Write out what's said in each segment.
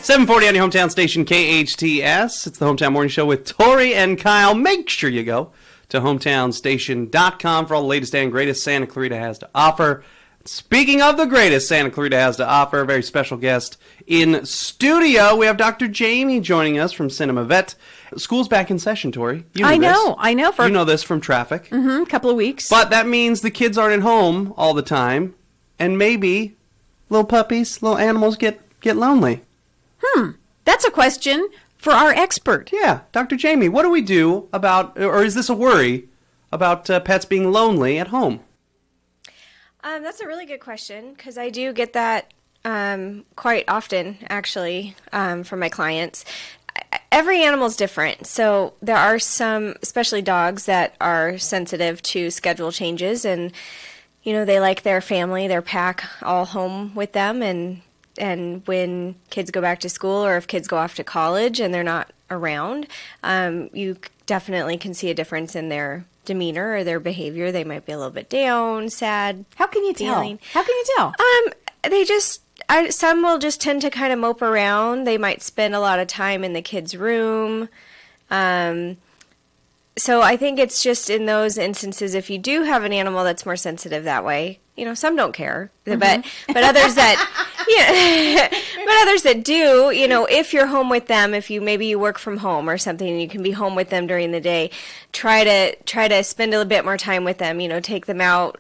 7:40 on your hometown station, KHTS. It's the Hometown Morning Show with Tori and Kyle. Make sure you go to hometownstation.com for all the latest and greatest Santa Clarita has to offer. Speaking of the greatest Santa Clarita has to offer, a very special guest in studio. We have Dr. Jaimie joining us from Cinema Vet. School's back in session, Tori. You know I know. You know this from traffic. A couple of weeks. But that means the kids aren't at home all the time, and maybe little puppies, little animals get lonely. That's a question for our expert. Yeah, Dr. Jaimie, what do we do about, or is this a worry about pets being lonely at home? That's a really good question, because I do get that quite often, actually, from my clients. Every animal's different. So there are some, especially dogs, that are sensitive to schedule changes, and they like their family, their pack, all home with them. And when kids go back to school, or if kids go off to college and they're not around, you definitely can see a difference in their demeanor or their behavior. They might be a little bit down, sad. How can you tell? Some will just tend to kind of mope around. They might spend a lot of time in the kids' room. So I think it's just in those instances, if you do have an animal that's more sensitive that way, some don't care, but others that, but others that do, if you're home with them, if you work from home or something, and you can be home with them during the day, try to spend a little bit more time with them. Take them out,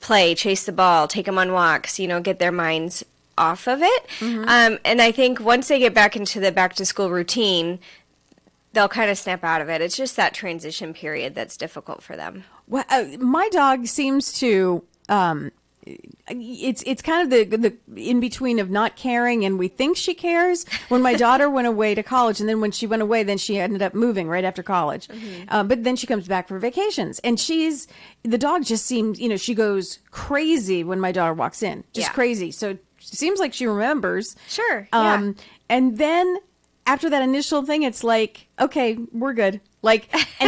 play, chase the ball, take them on walks. Get their minds off of it. And I think once they get back into the back to school routine, they'll kind of snap out of it. It's just that transition period that's difficult for them. Well, my dog seems to. It's kind of the in between of not caring and we think she cares. When my daughter went away to college, and then when she went away, then she ended up moving right after college. But then she comes back for vacations, and the dog just seems, she goes crazy when my daughter walks in, just crazy. So it seems like she remembers. Sure. Yeah. And then after that initial thing, it's like, okay, we're good. And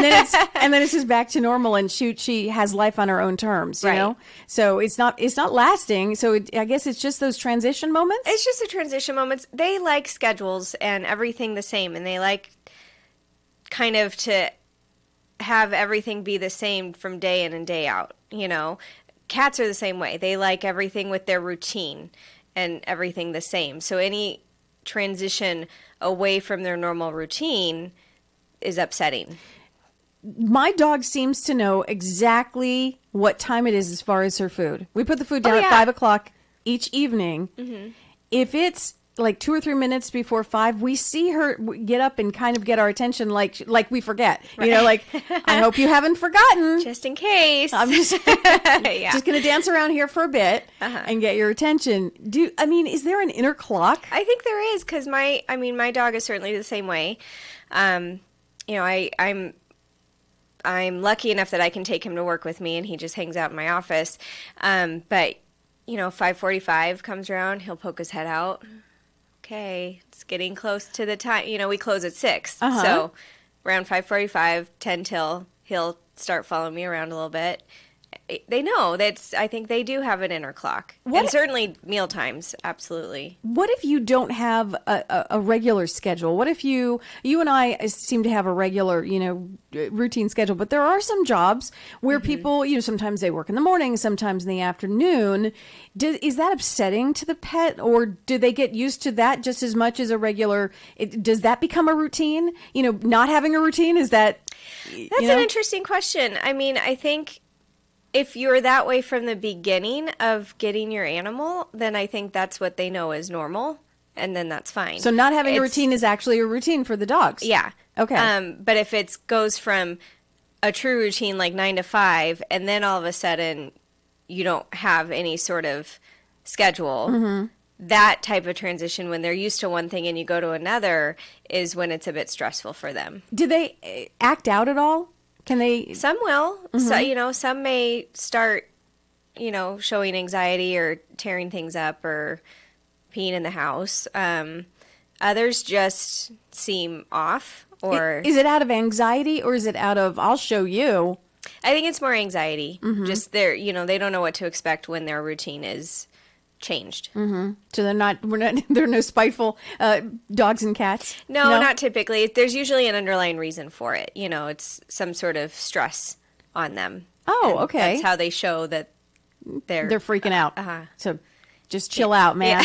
then it's just back to normal, and she has life on her own terms, you know? So it's not lasting. So I guess it's just those transition moments. It's just the transition moments. They like schedules and everything the same, and they like kind of to have everything be the same from day in and day out, Cats are the same way. They like everything with their routine and everything the same. So any transition away from their normal routine is upsetting. My dog seems to know exactly what time it is as far as her food. We put the food down at 5 o'clock each evening. If it's like 2 or 3 minutes before 5, we see her get up and kind of get our attention, like we forget. I hope you haven't forgotten. Just in case. I'm just just going to dance around here for a bit and get your attention. Is there an inner clock? I think there is, because my dog is certainly the same way. I'm lucky enough that I can take him to work with me, and he just hangs out in my office. But 5:45 comes around, he'll poke his head out. Okay, it's getting close to the time. We close at 6. So around 5:45, 10 till, he'll start following me around a little bit. They know I think they do have an inner clock. And certainly meal times, absolutely. What if you don't have a regular schedule? What if you and I seem to have a regular, routine schedule, but there are some jobs where people, sometimes they work in the morning, sometimes in the afternoon. Is that upsetting to the pet, or do they get used to that just as much as a regular? Does that become a routine? Not having a routine, is that? That's an interesting question. I think if you're that way from the beginning of getting your animal, then I think that's what they know is normal, and then that's fine. So not having a routine is actually a routine for the dogs. Yeah. Okay. But if it goes from a true routine like 9 to 5, and then all of a sudden you don't have any sort of schedule, that type of transition, when they're used to one thing and you go to another, is when it's a bit stressful for them. Do they act out at all? Can they? Some will. So, some may start, showing anxiety or tearing things up or peeing in the house. Others just seem off. Or is it out of anxiety, or is it out of, I'll show you? I think it's more anxiety. Just they don't know what to expect when their routine is changed. So there are no spiteful dogs and cats? No, not typically. There's usually an underlying reason for it. It's some sort of stress on them. Oh, And okay. That's how they show that they're freaking out. Uh-huh. So just chill out, man.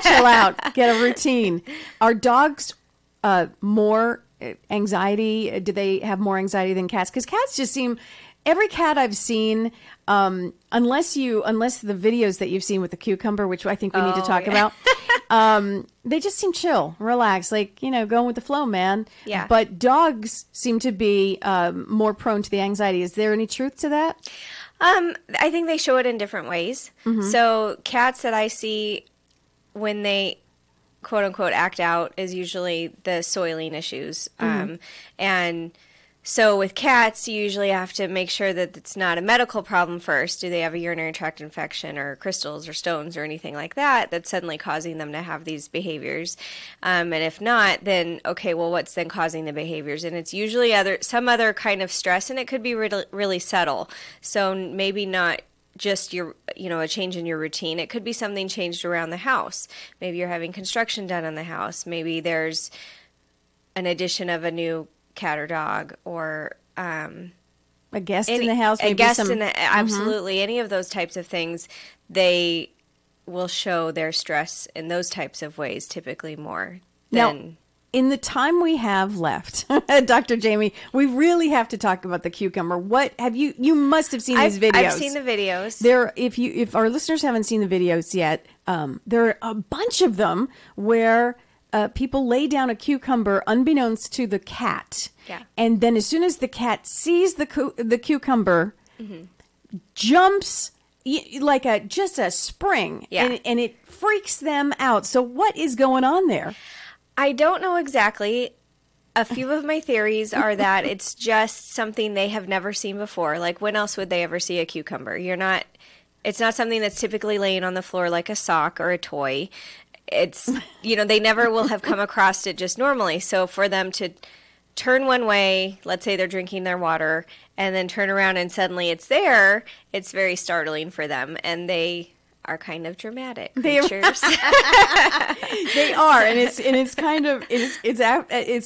Chill out. Get a routine. Are dogs more anxiety? Do they have more anxiety than cats? Because cats just seem. Every cat I've seen, unless the videos that you've seen with the cucumber, which I think we need to talk about, they just seem chill, relaxed, like, going with the flow, man. Yeah. But dogs seem to be more prone to the anxiety. Is there any truth to that? I think they show it in different ways. So cats that I see when they quote unquote act out is usually the soiling issues. And so with cats, you usually have to make sure that it's not a medical problem first. Do they have a urinary tract infection or crystals or stones or anything like that that's suddenly causing them to have these behaviors? And if not, then okay, well, what's then causing the behaviors? And it's usually some other kind of stress, and it could be really, really subtle. So maybe not just a change in your routine. It could be something changed around the house. Maybe you're having construction done on the house. Maybe there's an addition of a new cat or dog, or a guest in the house. Maybe absolutely. Any of those types of things, they will show their stress in those types of ways typically more than. In the time we have left, Dr. Jaimie, we really have to talk about the cucumber. What have you must have seen these videos. I've seen the videos. If our listeners haven't seen the videos yet, there are a bunch of them where people lay down a cucumber unbeknownst to the cat. Yeah. And then as soon as the cat sees the cucumber, jumps like just a spring. Yeah. And it freaks them out. So what is going on there? I don't know exactly. A few of my theories are that it's just something they have never seen before. Like, when else would they ever see a cucumber? It's not something that's typically laying on the floor like a sock or a toy. It's, they never will have come across it just normally. So for them to turn one way, let's say they're drinking their water, and then turn around and suddenly it's there, it's very startling for them. And they are kind of dramatic creatures. They are, and it's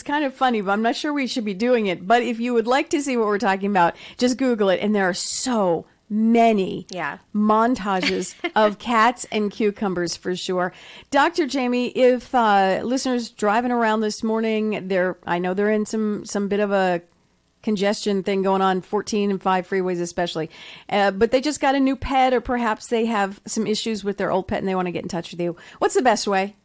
kind of funny, but I'm not sure we should be doing it. But if you would like to see what we're talking about, just Google it, and there are so many montages of cats and cucumbers for sure. Dr. Jaimie, if listeners driving around this morning, I know they're in some bit of a congestion thing going on, 14 and 5 freeways especially, but they just got a new pet, or perhaps they have some issues with their old pet and they want to get in touch with you. What's the best way?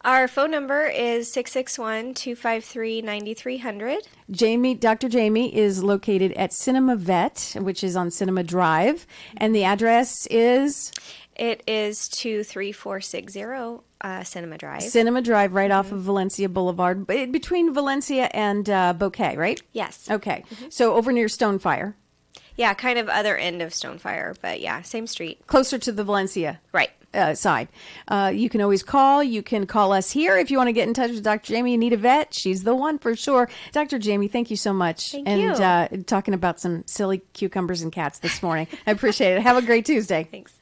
Our phone number is 661-253-9300. Dr. Jaimie is located at Cinema Vet, which is on Cinema Drive. And the address is? It is 23460 Cinema Drive. Cinema Drive, right off of Valencia Boulevard, between Valencia and Bouquet, right? Yes. Okay. So over near Stonefire. Yeah, kind of other end of Stonefire, but yeah, same street. Closer to the Valencia. Right. Side. You can always call. You can call us here if you want to get in touch with Dr. Jaimie and need a vet. She's the one for sure. Dr. Jaimie, thank you so much. Thank you. And talking about some silly cucumbers and cats this morning. I appreciate it. Have a great Tuesday. Thanks.